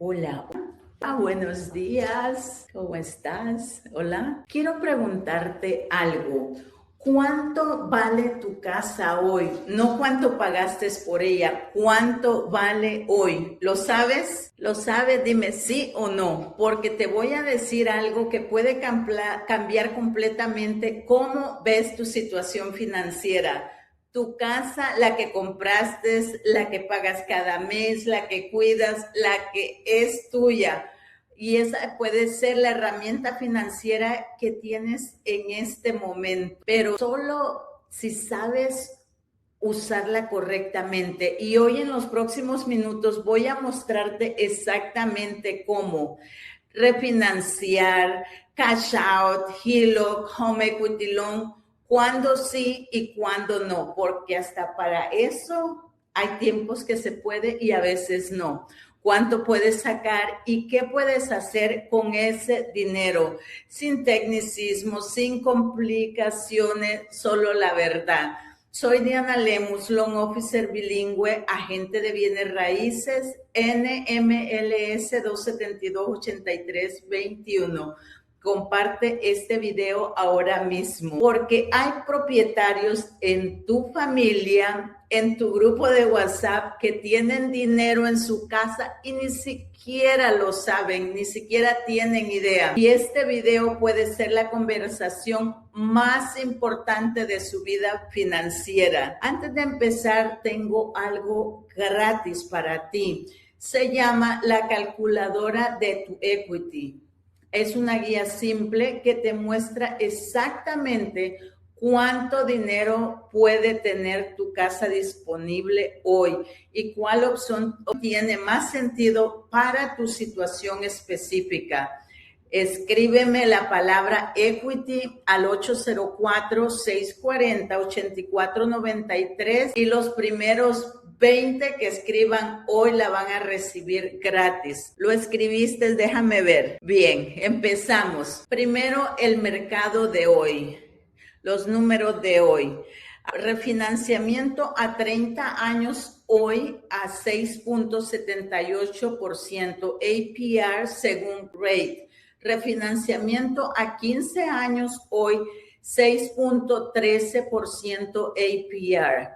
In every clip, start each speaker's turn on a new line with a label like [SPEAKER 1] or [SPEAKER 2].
[SPEAKER 1] Hola. Buenos días. ¿Cómo estás? Hola. Quiero preguntarte algo. ¿Cuánto vale tu casa hoy? No cuánto pagaste por ella. ¿Cuánto vale hoy? ¿Lo sabes? ¿Lo sabes? Dime sí o no, porque te voy a decir algo que puede cambiar completamente cómo ves tu situación financiera. Tu casa, la que compraste, la que pagas cada mes, la que cuidas, la que es tuya. Y esa puede ser la herramienta financiera que tienes en este momento, pero solo si sabes usarla correctamente. Y hoy en los próximos minutos voy a mostrarte exactamente cómo refinanciar, cash out, HELOC, home equity loan, cuándo sí y cuándo no, porque hasta para eso hay tiempos que se puede y a veces no. ¿Cuánto puedes sacar y qué puedes hacer con ese dinero? Sin tecnicismo, sin complicaciones, solo la verdad. Soy Diana Lemus, Loan Officer bilingüe, agente de bienes raíces, NMLS 272-8321. Comparte este video ahora mismo, porque hay propietarios en tu familia, en tu grupo de WhatsApp, que tienen dinero en su casa y ni siquiera lo saben, ni siquiera tienen idea. Y este video puede ser la conversación más importante de su vida financiera. Antes de empezar, tengo algo gratis para ti. Se llama la calculadora de tu equity. Es una guía simple que te muestra exactamente cuánto dinero puede tener tu casa disponible hoy y cuál opción tiene más sentido para tu situación específica. Escríbeme la palabra equity al 804-640-8493 y los primeros 20 que escriban hoy la van a recibir gratis. ¿Lo escribiste? Déjame ver. Bien, empezamos. Primero, el mercado de hoy. Los números de hoy. Refinanciamiento a 30 años hoy a 6.78%, APR según rate. Refinanciamiento a 15 años hoy 6.13% APR.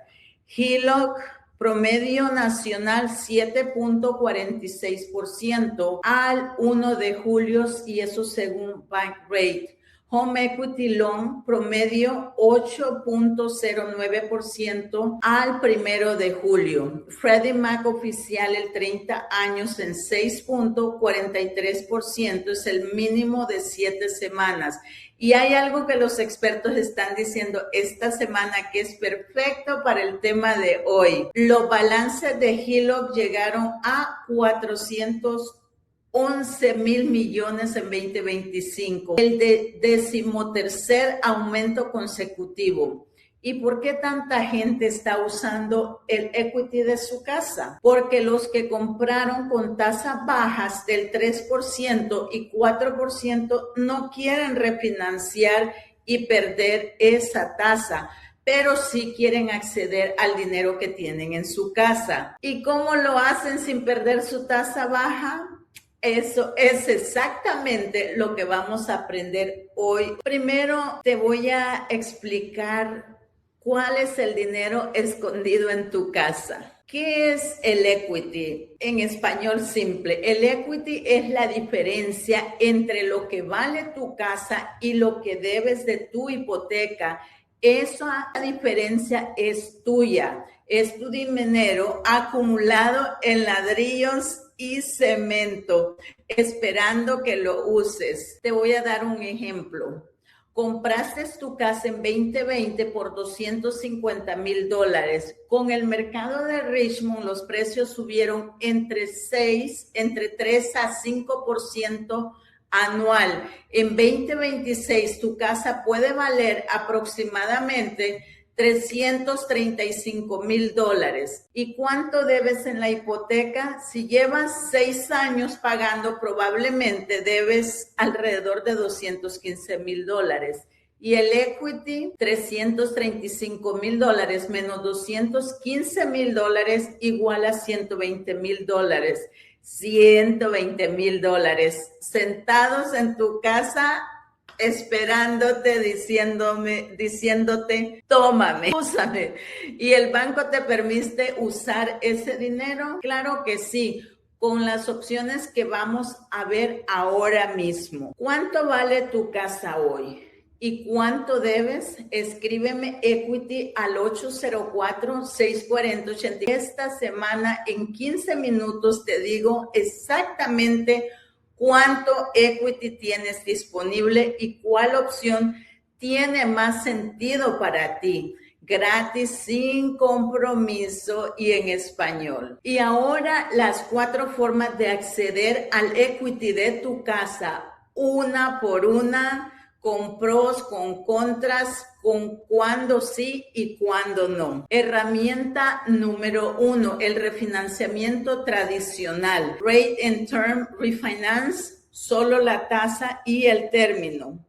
[SPEAKER 1] HELOC promedio nacional 7.46% al 1 de julio y eso según Bank Rate. Home Equity Loan promedio 8.09% al 1 de julio. Freddie Mac oficial el 30 años en 6.43%, es el mínimo de 7 semanas. Y hay algo que los expertos están diciendo esta semana que es perfecto para el tema de hoy. Los balances de HELOC llegaron a 411,000 millones en 2025, el decimotercer aumento consecutivo. ¿Y por qué tanta gente está usando el equity de su casa? Porque los que compraron con tasas bajas del 3% y 4% no quieren refinanciar y perder esa tasa, pero sí quieren acceder al dinero que tienen en su casa. ¿Y cómo lo hacen sin perder su tasa baja? Eso es exactamente lo que vamos a aprender hoy. Primero te voy a explicar cuál es el dinero escondido en tu casa. ¿Qué es el equity? En español simple, el equity es la diferencia entre lo que vale tu casa y lo que debes de tu hipoteca. Esa diferencia es tuya, es tu dinero acumulado en ladrillos y cemento, esperando que lo uses. Te voy a dar un ejemplo. Compraste tu casa en 2020 por $250,000. Con el mercado de Richmond, los precios subieron entre 3 a 5% anual. En 2026, tu casa puede valer aproximadamente $335,000. ¿Y cuánto debes en la hipoteca? Si llevas 6 años pagando, probablemente debes alrededor de $215,000. Y el equity, $335,000 menos $215,000 igual a $120,000. $120,000 sentados en tu casa esperándote, diciéndote, tómame, úsame. ¿Y el banco te permite usar ese dinero? Claro que sí, con las opciones que vamos a ver ahora mismo. ¿Cuánto vale tu casa hoy? ¿Y cuánto debes? Escríbeme equity al 804-640-80. Esta semana en 15 minutos te digo exactamente cuánto equity tienes disponible y cuál opción tiene más sentido para ti. Gratis, sin compromiso y en español. Y ahora las 4 formas de acceder al equity de tu casa, una por una, con pros, con contras, con cuándo sí y cuándo no. Herramienta número 1, el refinanciamiento tradicional. Rate and Term Refinance, solo la tasa y el término.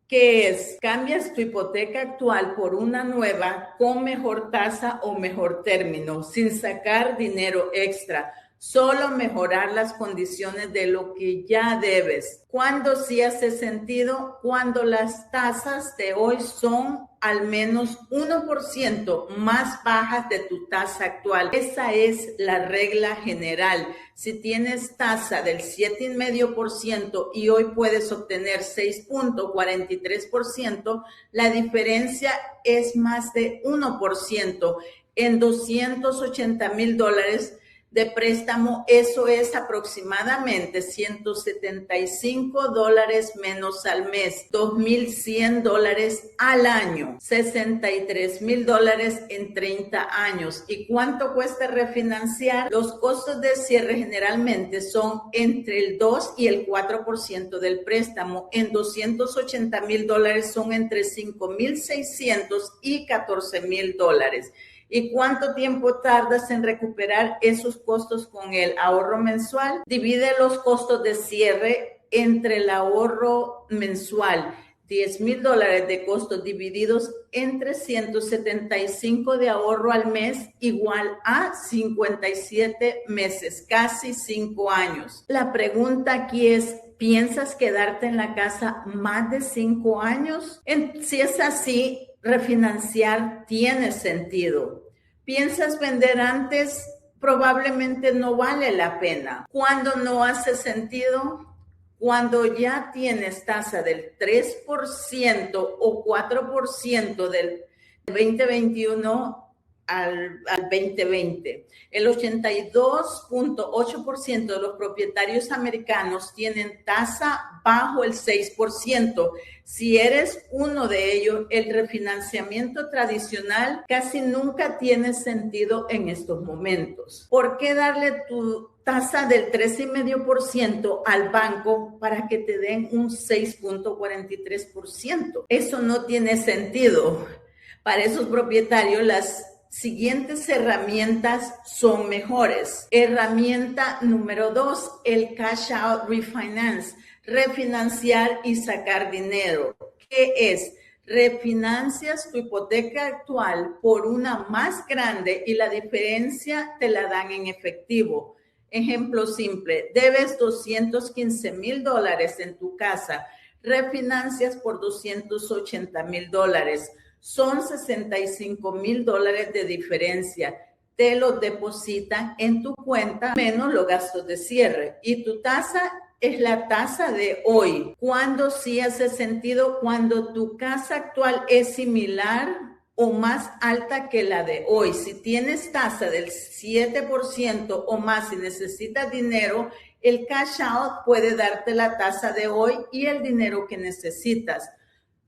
[SPEAKER 1] ¿Qué es? Cambias tu hipoteca actual por una nueva con mejor tasa o mejor término, sin sacar dinero extra. Solo mejorar las condiciones de lo que ya debes. ¿Cuándo sí hace sentido? Cuando las tasas de hoy son al menos 1% más bajas de tu tasa actual. Esa es la regla general. Si tienes tasa del 7,5% y hoy puedes obtener 6,43%, la diferencia es más de 1%. En $280,000 de préstamo, eso es aproximadamente $175 menos al mes, $2,100 al año, $63,000 en 30 años. ¿Y cuánto cuesta refinanciar? Los costos de cierre generalmente son entre el 2 y el 4% del préstamo. En $280,000 son entre $5,600 y $14,000. ¿Y cuánto tiempo tardas en recuperar esos costos con el ahorro mensual? Divide los costos de cierre entre el ahorro mensual. $10,000 de costos divididos entre 175 de ahorro al mes igual a 57 meses, casi 5 años. La pregunta aquí es, ¿piensas quedarte en la casa más de 5 años? Si es así, refinanciar tiene sentido. ¿Piensas vender antes? Probablemente no vale la pena. ¿Cuándo no hace sentido? Cuando ya tienes tasa del 3% o 4% del 2021 al 2020. El 82,8% de los propietarios americanos tienen tasa bajo el 6%. Si eres uno de ellos, el refinanciamiento tradicional casi nunca tiene sentido en estos momentos. ¿Por qué darle tu tasa del 3,5% al banco para que te den un 6,43%? Eso no tiene sentido. Para esos propietarios, las siguientes herramientas son mejores. Herramienta número 2, el Cash Out Refinance, refinanciar y sacar dinero. ¿Qué es? Refinancias tu hipoteca actual por una más grande y la diferencia te la dan en efectivo. Ejemplo simple, debes $215,000 en tu casa, refinancias por $280,000. Son $65,000 de diferencia. Te lo depositan en tu cuenta menos los gastos de cierre. Y tu tasa es la tasa de hoy. ¿Cuándo sí hace sentido? Cuando tu casa actual es similar o más alta que la de hoy. Si tienes tasa del 7% o más y necesitas dinero, el cash out puede darte la tasa de hoy y el dinero que necesitas.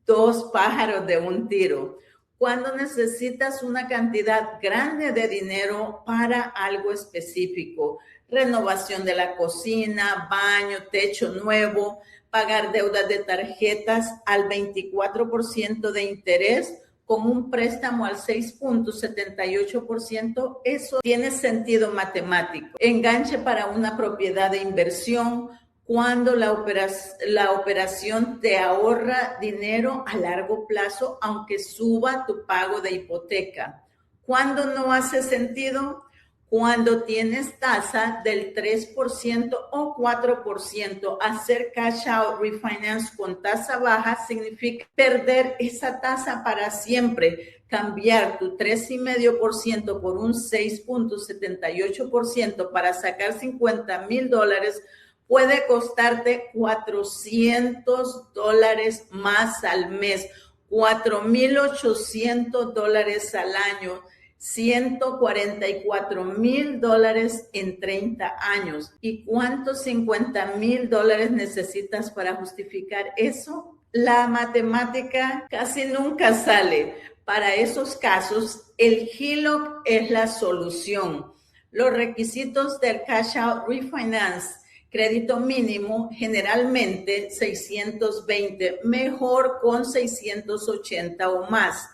[SPEAKER 1] 2 pájaros de un tiro. Cuando necesitas una cantidad grande de dinero para algo específico, renovación de la cocina, baño, techo nuevo, pagar deudas de tarjetas al 24% de interés con un préstamo al 6,78%, eso tiene sentido matemático. Enganche para una propiedad de inversión. cuando la operación te ahorra dinero a largo plazo, aunque suba tu pago de hipoteca. ¿Cuándo no hace sentido? Cuando tienes tasa del 3% o 4%, hacer cash out refinance con tasa baja significa perder esa tasa para siempre. Cambiar tu 3,5% por un 6,78% para sacar $50,000 puede costarte $400 más al mes, $4,800 al año, $144,000 en 30 años. ¿Y cuántos $50,000 necesitas para justificar eso? La matemática casi nunca sale. Para esos casos, el HELOC es la solución. Los requisitos del Cash Out Refinance: crédito mínimo, generalmente 620, mejor con 680 o más.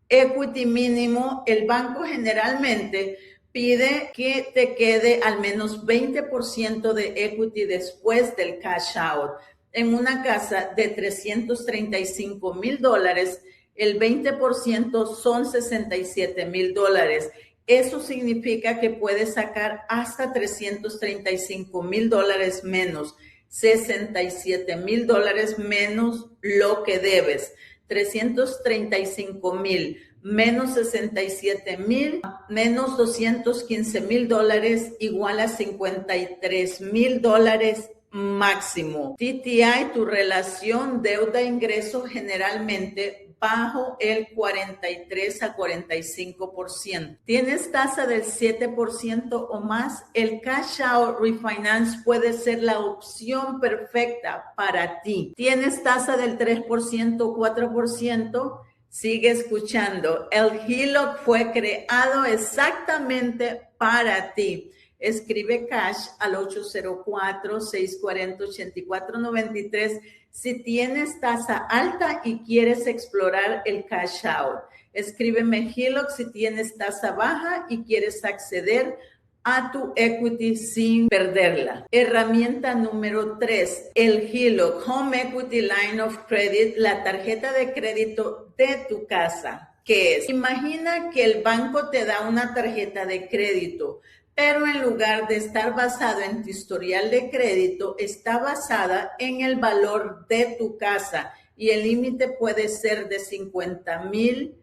[SPEAKER 1] Equity mínimo, el banco generalmente pide que te quede al menos 20% de equity después del cash out. En una casa de $335,000, el 20% son $67,000. Eso significa que puedes sacar hasta $335,000 menos, $67,000 menos lo que debes. 335,000 menos 67,000 menos $215,000 igual a $53,000 máximo. DTI, tu relación deuda-ingreso, generalmente bajo el 43 a 45%. ¿Tienes tasa del 7% o más? El Cash Out Refinance puede ser la opción perfecta para ti. ¿Tienes tasa del 3% o 4%? Sigue escuchando. El HELOC fue creado exactamente para ti. Escribe cash al 804-640-8493 si tienes tasa alta y quieres explorar el cash out. Escríbeme HELOC si tienes tasa baja y quieres acceder a tu equity sin perderla. Herramienta número 3, el HELOC, Home Equity Line of Credit, la tarjeta de crédito de tu casa. ¿Qué es? Imagina que el banco te da una tarjeta de crédito, pero en lugar de estar basado en tu historial de crédito, está basada en el valor de tu casa y el límite puede ser de $50,000,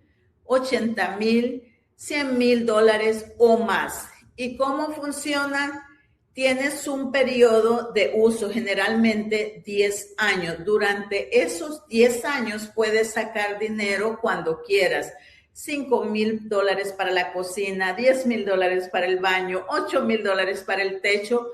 [SPEAKER 1] $80,000, $100,000 o más. ¿Y cómo funciona? Tienes un periodo de uso, generalmente 10 años. Durante esos 10 años puedes sacar dinero cuando quieras. $5,000 para la cocina, $10,000 para el baño, $8,000 para el techo.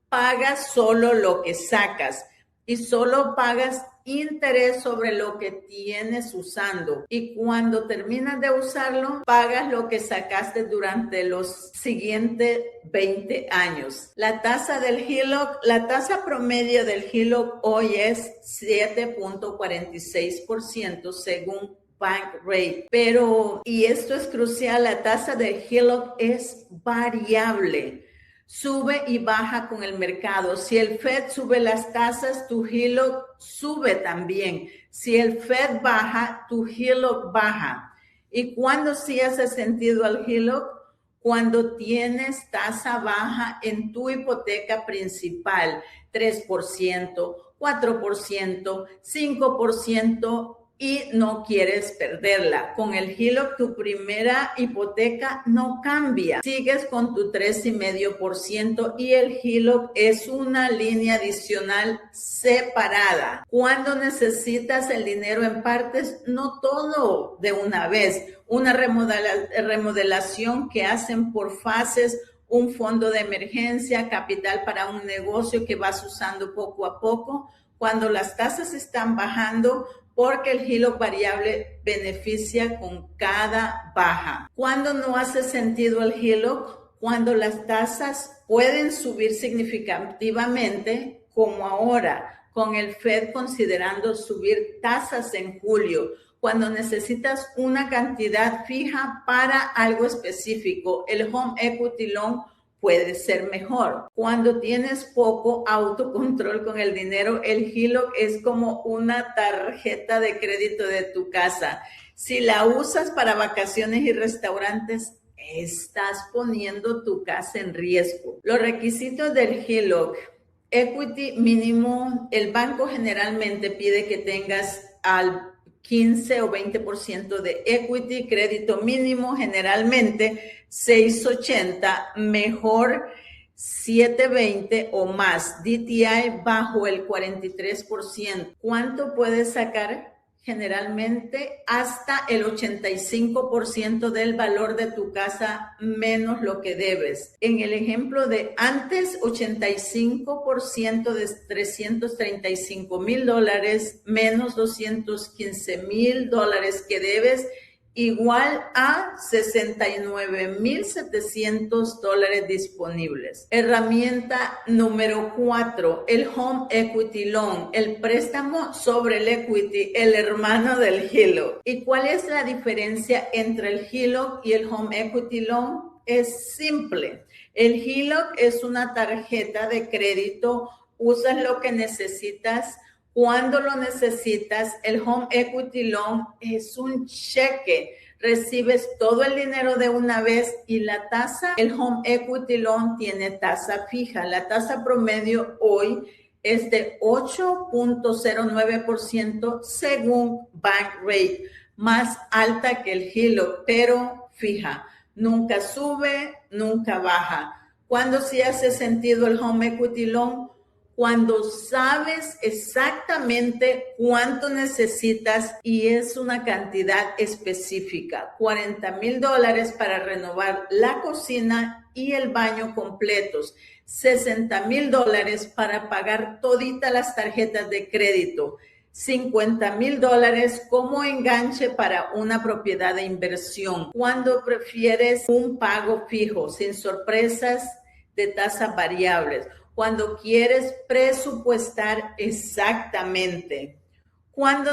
[SPEAKER 1] Pagas solo lo que sacas y solo pagas interés sobre lo que tienes usando. Y cuando terminas de usarlo, pagas lo que sacaste durante los siguientes 20 años. La tasa del HELOC, la tasa promedio del HELOC hoy es 7.46% según Bank Rate, pero, y esto es crucial, la tasa de HELOC es variable, sube y baja con el mercado. Si el Fed sube las tasas, tu HELOC sube también. Si el Fed baja, tu HELOC baja. ¿Y cuándo sí hace sentido el HELOC? Cuando tienes tasa baja en tu hipoteca principal, 3%, 4%, 5%, y no quieres perderla. Con el HELOC, tu primera hipoteca no cambia. Sigues con tu 3,5% y el HELOC es una línea adicional separada. Cuando necesitas el dinero en partes, no todo de una vez. Una remodelación que hacen por fases, un fondo de emergencia, capital para un negocio que vas usando poco a poco. Cuando las tasas están bajando, porque el HELOC variable beneficia con cada baja. ¿Cuándo no hace sentido el HELOC? Cuando las tasas pueden subir significativamente, como ahora, con el Fed considerando subir tasas en julio. Cuando necesitas una cantidad fija para algo específico, el Home Equity Loan puede ser mejor. Cuando tienes poco autocontrol con el dinero, el HELOC es como una tarjeta de crédito de tu casa. Si la usas para vacaciones y restaurantes, estás poniendo tu casa en riesgo. Los requisitos del HELOC: equity mínimo. El banco generalmente pide que tengas al 15 o 20% de equity. Crédito mínimo generalmente 680, mejor 720 o más. DTI bajo el 43%. ¿Cuánto puedes sacar? Generalmente hasta el 85% del valor de tu casa menos lo que debes. En el ejemplo de antes, 85% de $335,000 menos $215,000 que debes, igual a $69,700 disponibles. Herramienta número 4, el Home Equity Loan, el préstamo sobre el equity, el hermano del HELOC. ¿Y cuál es la diferencia entre el HELOC y el Home Equity Loan? Es simple. El HELOC es una tarjeta de crédito, usas lo que necesitas cuando lo necesitas. El Home Equity Loan es un cheque. Recibes todo el dinero de una vez y la tasa, el Home Equity Loan tiene tasa fija. La tasa promedio hoy es de 8.09% según Bankrate, más alta que el HELOC, pero fija. Nunca sube, nunca baja. ¿Cuándo sí hace sentido el Home Equity Loan? Cuando sabes exactamente cuánto necesitas y es una cantidad específica. $40,000 para renovar la cocina y el baño completos. $60,000 para pagar toditas las tarjetas de crédito. $50,000 como enganche para una propiedad de inversión. Cuando prefieres un pago fijo, sin sorpresas de tasas variables. Cuando quieres presupuestar exactamente. Cuando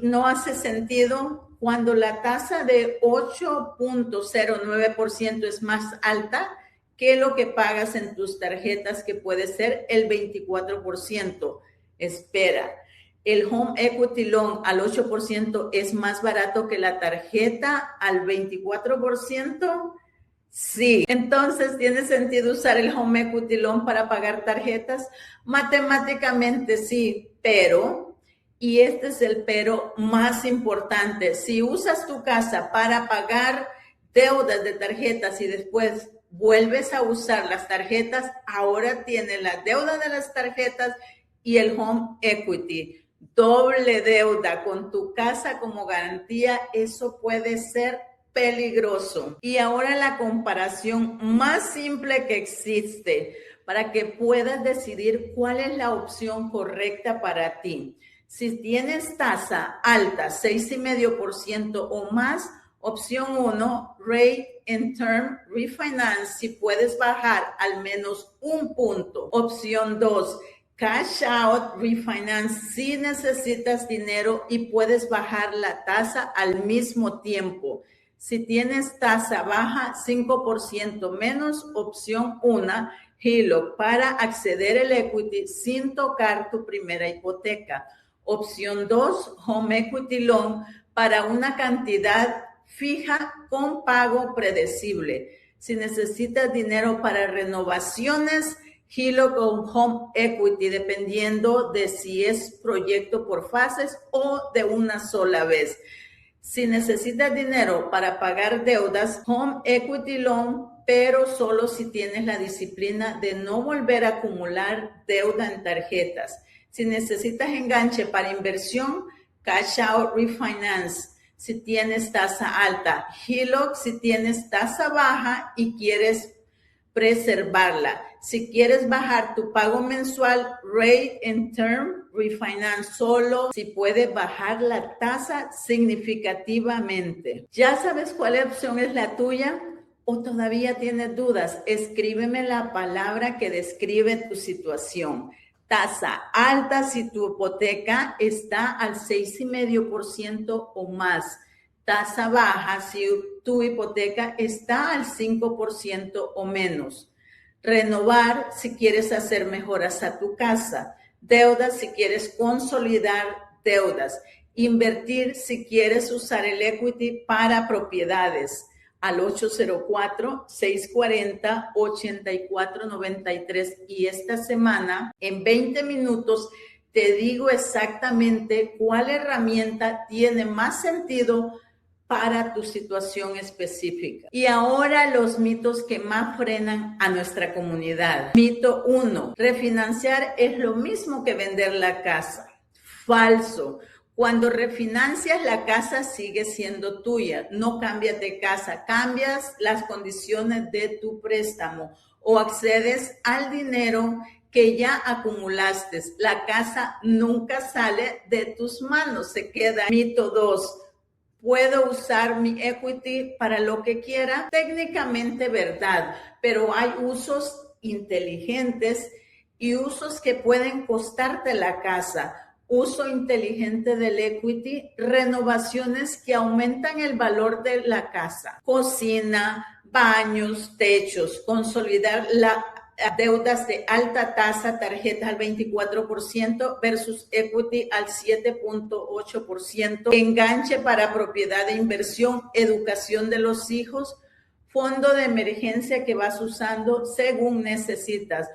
[SPEAKER 1] no hace sentido, cuando la tasa de 8.09% es más alta que lo que pagas en tus tarjetas, que puede ser el 24%. Espera, el Home Equity Loan al 8% es más barato que la tarjeta al 24%. Sí, entonces tiene sentido usar el Home Equity Loan para pagar tarjetas. Matemáticamente sí, pero, y este es el pero más importante, si usas tu casa para pagar deudas de tarjetas y después vuelves a usar las tarjetas, ahora tienes la deuda de las tarjetas y el Home Equity. Doble deuda con tu casa como garantía, eso puede ser peligroso. Y ahora la comparación más simple que existe para que puedas decidir cuál es la opción correcta para ti. Si tienes tasa alta, 6,5% o más, opción 1, Rate and Term Refinance, si puedes bajar al menos un punto. Opción 2, Cash Out Refinance, si necesitas dinero y puedes bajar la tasa al mismo tiempo. Si tienes tasa baja, 5% menos, opción 1, HELOC, para acceder al equity sin tocar tu primera hipoteca. Opción 2, Home Equity Loan, para una cantidad fija con pago predecible. Si necesitas dinero para renovaciones, HELOC o Home Equity, dependiendo de si es proyecto por fases o de una sola vez. Si necesitas dinero para pagar deudas, Home Equity Loan, pero solo si tienes la disciplina de no volver a acumular deuda en tarjetas. Si necesitas enganche para inversión, Cash Out Refinance, si tienes tasa alta. HELOC, si tienes tasa baja y quieres preservarla. Si quieres bajar tu pago mensual, Rate and Term Refinance, solo si puedes bajar la tasa significativamente. ¿Ya sabes cuál opción es la tuya? ¿O todavía tienes dudas? Escríbeme la palabra que describe tu situación. Tasa alta si tu hipoteca está al 6,5% o más. Tasa baja si tu hipoteca está al 5% o menos. Renovar si quieres hacer mejoras a tu casa. Deudas si quieres consolidar deudas. Invertir si quieres usar el equity para propiedades. Al 804-640-8493. Y esta semana, en 20 minutos, te digo exactamente cuál herramienta tiene más sentido para tu situación específica. Y ahora los mitos que más frenan a nuestra comunidad. Mito 1. Refinanciar es lo mismo que vender la casa. Falso. Cuando refinancias, la casa sigue siendo tuya. No cambias de casa, cambias las condiciones de tu préstamo o accedes al dinero que ya acumulaste. La casa nunca sale de tus manos, se queda. Mito 2. ¿Puedo usar mi equity para lo que quiera? Técnicamente verdad, pero hay usos inteligentes y usos que pueden costarte la casa. Uso inteligente del equity, renovaciones que aumentan el valor de la casa. Cocina, baños, techos, consolidar deudas de alta tasa, tarjetas al 24% versus equity al 7.8%, enganche para propiedad de inversión, educación de los hijos, fondo de emergencia que vas usando según necesitas.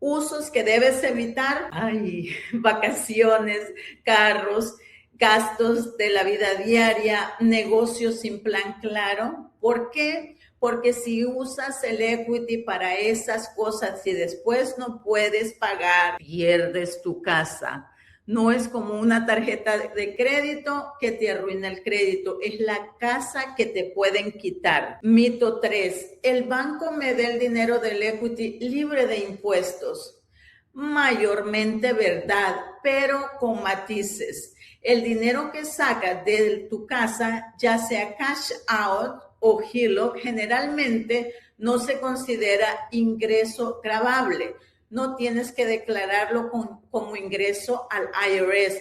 [SPEAKER 1] Usos que debes evitar, vacaciones, carros, gastos de la vida diaria, negocios sin plan claro. ¿Por qué? Porque si usas el equity para esas cosas y después no puedes pagar, pierdes tu casa. No es como una tarjeta de crédito que te arruina el crédito, es la casa que te pueden quitar. Mito 3. El banco me da el dinero del equity libre de impuestos. Mayormente verdad, pero con matices. El dinero que sacas de tu casa, ya sea cash out o HELOC, generalmente no se considera ingreso gravable. No tienes que declararlo como ingreso al IRS,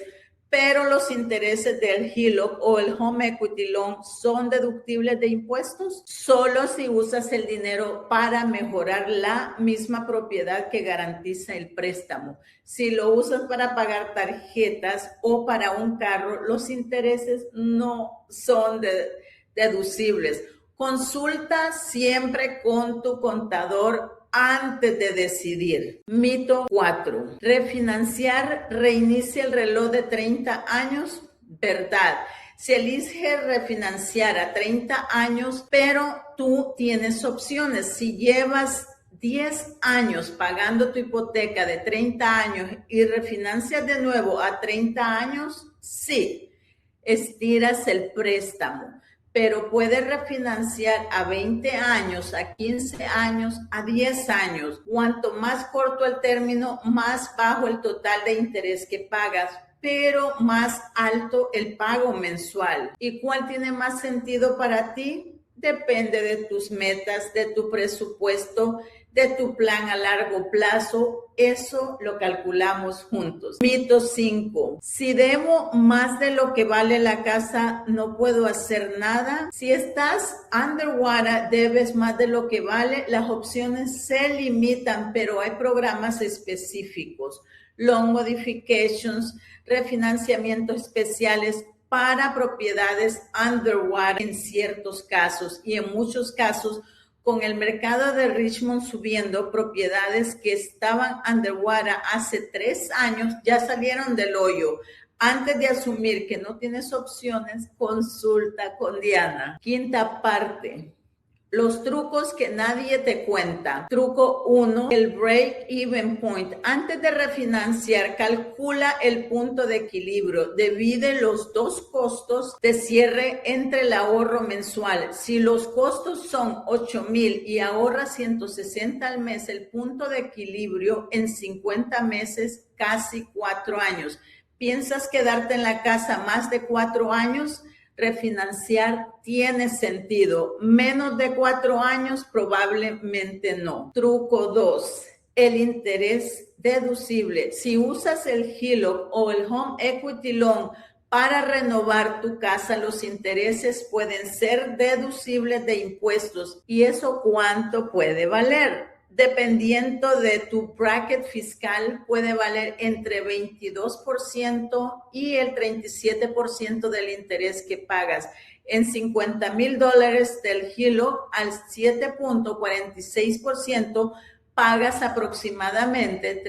[SPEAKER 1] pero los intereses del HELOC o el Home Equity Loan son deductibles de impuestos solo si usas el dinero para mejorar la misma propiedad que garantiza el préstamo. Si lo usas para pagar tarjetas o para un carro, los intereses no son deducibles. Consulta siempre con tu contador antes de decidir. Mito 4. Refinanciar reinicia el reloj de 30 años. Verdad. Se elige refinanciar a 30 años, pero tú tienes opciones. Si llevas 10 años pagando tu hipoteca de 30 años y refinancias de nuevo a 30 años, sí, estiras el préstamo. Pero puedes refinanciar a 20 años, a 15 años, a 10 años. Cuanto más corto el término, más bajo el total de interés que pagas, pero más alto el pago mensual. ¿Y cuál tiene más sentido para ti? Depende de tus metas, de tu presupuesto, de tu plan a largo plazo. Eso lo calculamos juntos. Mito 5. Si debo más de lo que vale la casa, no puedo hacer nada. Si estás underwater, debes más de lo que vale, las opciones se limitan, pero hay programas específicos. Loan modifications, refinanciamientos especiales para propiedades underwater en ciertos casos y en muchos casos con el mercado de Richmond subiendo, propiedades que estaban underwater hace 3 años ya salieron del hoyo. Antes de asumir que no tienes opciones, consulta con Diana. Quinta parte. Los trucos que nadie te cuenta. Truco 1, el break-even point. Antes de refinanciar, calcula el punto de equilibrio. Divide los dos costos de cierre entre el ahorro mensual. Si los costos son 8,000 y ahorras 160 al mes, el punto de equilibrio en 50 meses, casi 4 años. ¿Piensas quedarte en la casa más de 4 años? Refinanciar tiene sentido. Menos de 4 años probablemente no. Truco 2. El interés deducible. Si usas el HELOC o el Home Equity Loan para renovar tu casa, los intereses pueden ser deducibles de impuestos. ¿Y eso cuánto puede valer? dependiendo de tu bracket fiscal, puede valer entre 22% y el 37% del interés que pagas. En $50,000 del HELOC al 7.46% pagas aproximadamente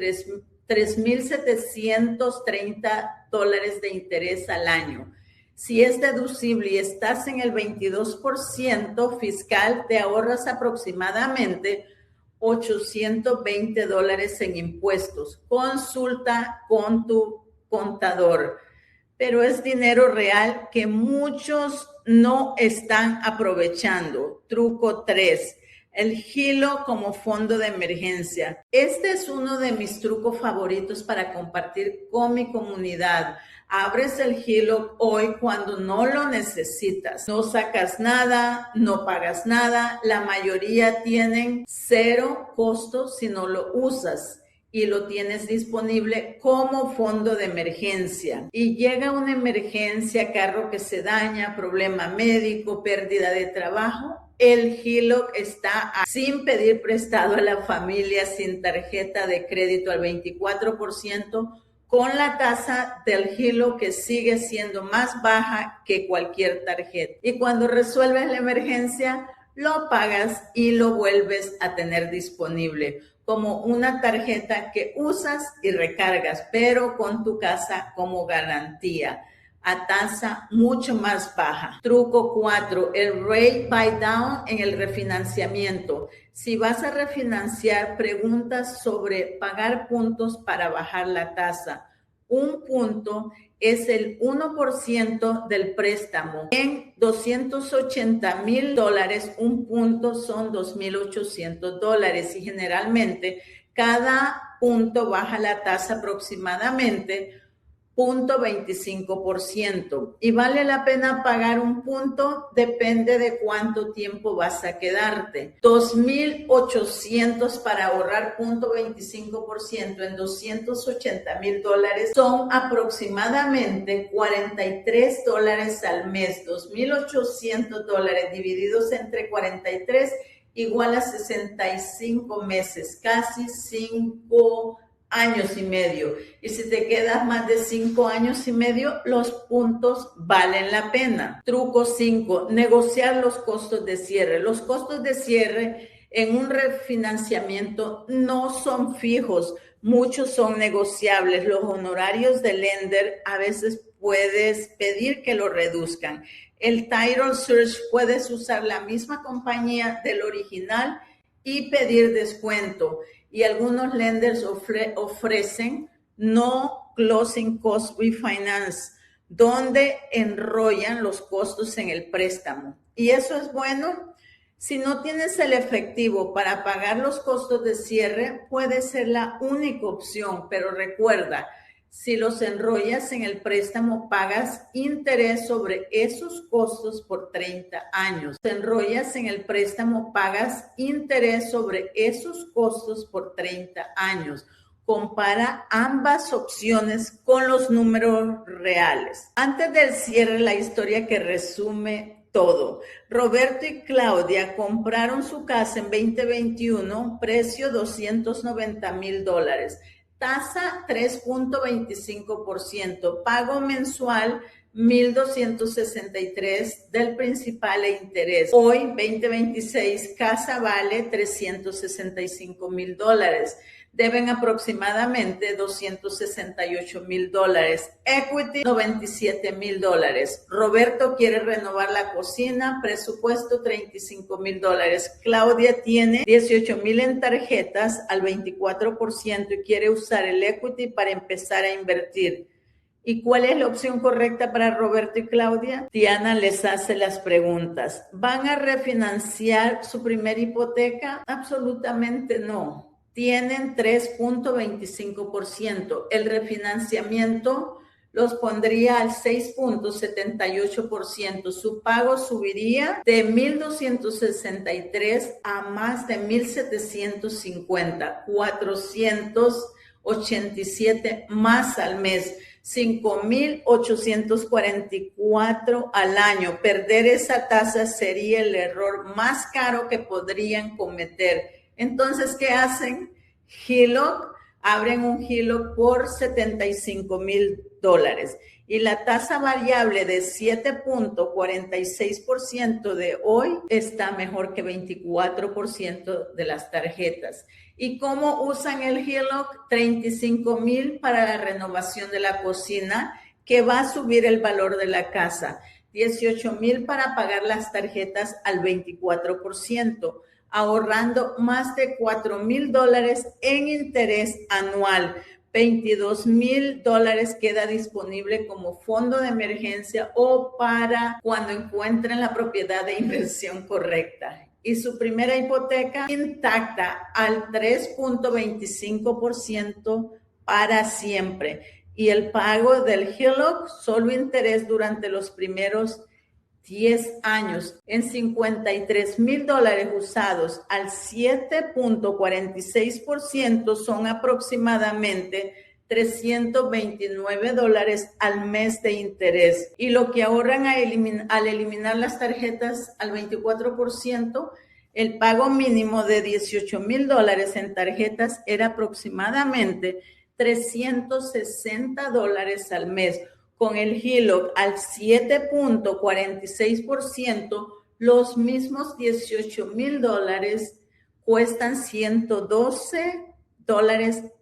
[SPEAKER 1] $3,730 de interés al año. Si es deducible y estás en el 22% fiscal, te ahorras aproximadamente $820 en impuestos. Consulta con tu contador. Pero es dinero real que muchos no están aprovechando. Truco 3. El HELOC como fondo de emergencia. Este es uno de mis trucos favoritos para compartir con mi comunidad. Abres el HELOC hoy cuando no lo necesitas. No sacas nada, no pagas nada. La mayoría tienen 0 costos si no lo usas y lo tienes disponible como fondo de emergencia. Y llega una emergencia, carro que se daña, problema médico, pérdida de trabajo. El HELOC está sin pedir prestado a la familia, sin tarjeta de crédito al 24%, con la tasa del HELOC que sigue siendo más baja que cualquier tarjeta. Y cuando resuelves la emergencia, lo pagas y lo vuelves a tener disponible como una tarjeta que usas y recargas, pero con tu casa como garantía, a tasa mucho más baja. Truco 4, el rate buy down en el refinanciamiento. Si vas a refinanciar, preguntas sobre pagar puntos para bajar la tasa. Un punto es el 1% del préstamo. En $280,000, un punto son $2,800 y generalmente cada punto baja la tasa aproximadamente 0.25%. Y vale la pena pagar un punto, depende de cuánto tiempo vas a quedarte. $2,800 para ahorrar 0.25% en $280,000 son aproximadamente $43 al mes. $2,800 divididos entre 43 igual a 65 meses, casi 5 años y medio. Y si te quedas más de 5 años y medio, los puntos valen la pena. Truco 5, negociar los costos de cierre. Los costos de cierre en un refinanciamiento no son fijos, muchos son negociables. Los honorarios del lender a veces puedes pedir que lo reduzcan. El title search puedes usar la misma compañía del original y pedir descuento. Y algunos lenders ofrecen no closing cost refinance, donde enrollan los costos en el préstamo. Y eso es bueno. Si no tienes el efectivo para pagar los costos de cierre, puede ser la única opción, pero recuerda, si los enrollas en el préstamo, pagas interés sobre esos costos por 30 años. Si enrollas en el préstamo, pagas interés sobre esos costos por 30 años. Compara ambas opciones con los números reales. Antes del cierre, la historia que resume todo. Roberto y Claudia compraron su casa en 2021, precio $290,000. Tasa 3.25%, pago mensual $1,263 del principal e interés. Hoy, 2026, casa vale $365,000. Deben aproximadamente $268,000. Equity, $97,000. Roberto quiere renovar la cocina, presupuesto $35,000. Claudia tiene $18,000 en tarjetas al 24% y quiere usar el equity para empezar a invertir. ¿Y cuál es la opción correcta para Roberto y Claudia? Diana les hace las preguntas. ¿Van a refinanciar su primera hipoteca? Absolutamente no. Tienen 3.25%. El refinanciamiento los pondría al 6.78%. Su pago subiría de $1,263 a más de $1,750, $487 más al mes. $5,844 al año. Perder esa tasa sería el error más caro que podrían cometer. Entonces, ¿qué hacen? HELOC, abren un HELOC por $75,000 y la tasa variable de 7.46% de hoy está mejor que 24% de las tarjetas. ¿Y cómo usan el HELOC? $35,000 para la renovación de la cocina, que va a subir el valor de la casa. $18,000 para pagar las tarjetas al 24%, ahorrando más de $4,000 en interés anual. $22,000 queda disponible como fondo de emergencia o para cuando encuentren la propiedad de inversión correcta. Y su primera hipoteca intacta al 3.25% para siempre. Y el pago del HELOC, solo interés durante los primeros 10 años en $53,000 usados al 7.46% son aproximadamente $329 al mes de interés. Y lo que ahorran al eliminar las tarjetas al 24%, el pago mínimo de $18,000 en tarjetas era aproximadamente $360 al mes. Con el HELOC al 7.46%, los mismos $18,000 cuestan $112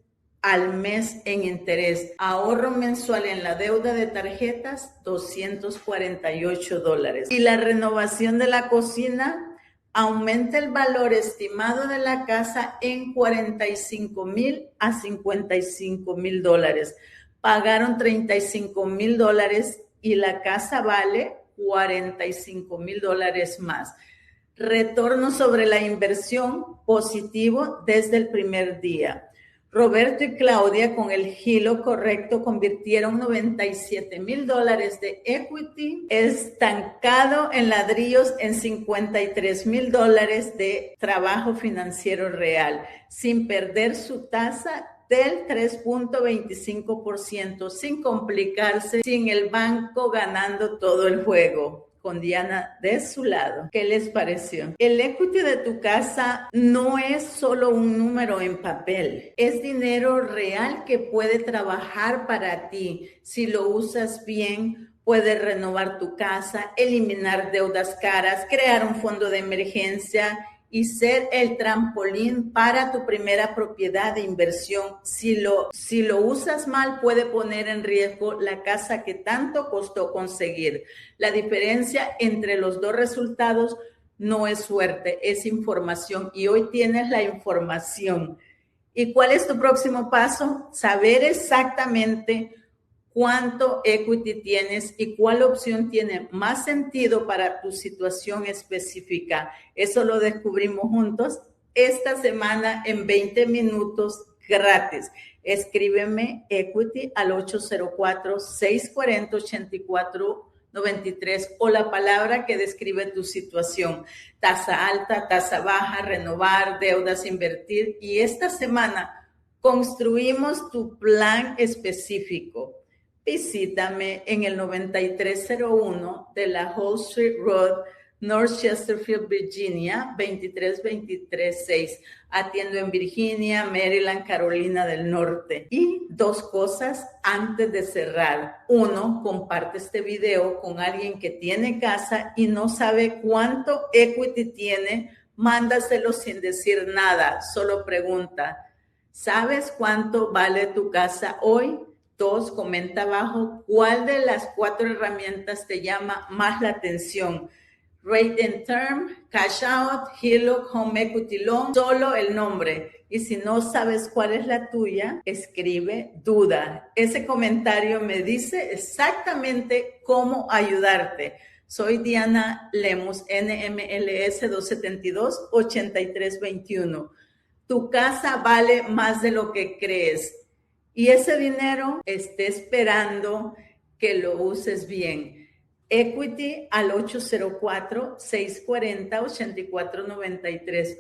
[SPEAKER 1] al mes en interés. Ahorro mensual en la deuda de tarjetas, $248. Y la renovación de la cocina aumenta el valor estimado de la casa en $45,000 a $55,000. Pagaron $35,000 y la casa vale $45,000 más. Retorno sobre la inversión positivo desde el primer día. Roberto y Claudia, con el HELOC correcto, convirtieron $97,000 de equity estancado en ladrillos en $53,000 de trabajo financiero real, sin perder su tasa del 3.25%, sin complicarse, sin el banco ganando todo el juego. Con Diana de su lado. ¿Qué les pareció? El equity de tu casa no es solo un número en papel, es dinero real que puede trabajar para ti. Si lo usas bien, puedes renovar tu casa, eliminar deudas caras, crear un fondo de emergencia y ser el trampolín para tu primera propiedad de inversión. Si lo usas mal, puede poner en riesgo la casa que tanto costó conseguir. La diferencia entre los dos resultados no es suerte, es información, y hoy tienes la información. ¿Y cuál es tu próximo paso? Saber exactamente cuánto equity tienes y cuál opción tiene más sentido para tu situación específica. Eso lo descubrimos juntos esta semana en 20 minutos gratis. Escríbeme equity al 804-640-8493 o la palabra que describe tu situación. Tasa alta, tasa baja, renovar, deudas, invertir. Y esta semana construimos tu plan específico. Visítame en el 9301 de la Hall Street Road, North Chesterfield, Virginia, 23236. Atiendo en Virginia, Maryland, Carolina del Norte. Y dos cosas antes de cerrar. Uno, comparte este video con alguien que tiene casa y no sabe cuánto equity tiene. Mándaselo sin decir nada, solo pregunta: ¿sabes cuánto vale tu casa hoy? 2, comenta abajo cuál de las 4 herramientas te llama más la atención. Rate and Term, Cash Out, HELOC, Home Equity Loan, solo el nombre. Y si no sabes cuál es la tuya, escribe duda. Ese comentario me dice exactamente cómo ayudarte. Soy Diana Lemus, NMLS 272-8321. Tu casa vale más de lo que crees. Y ese dinero esté esperando que lo uses bien. Equity al 804-640-8493.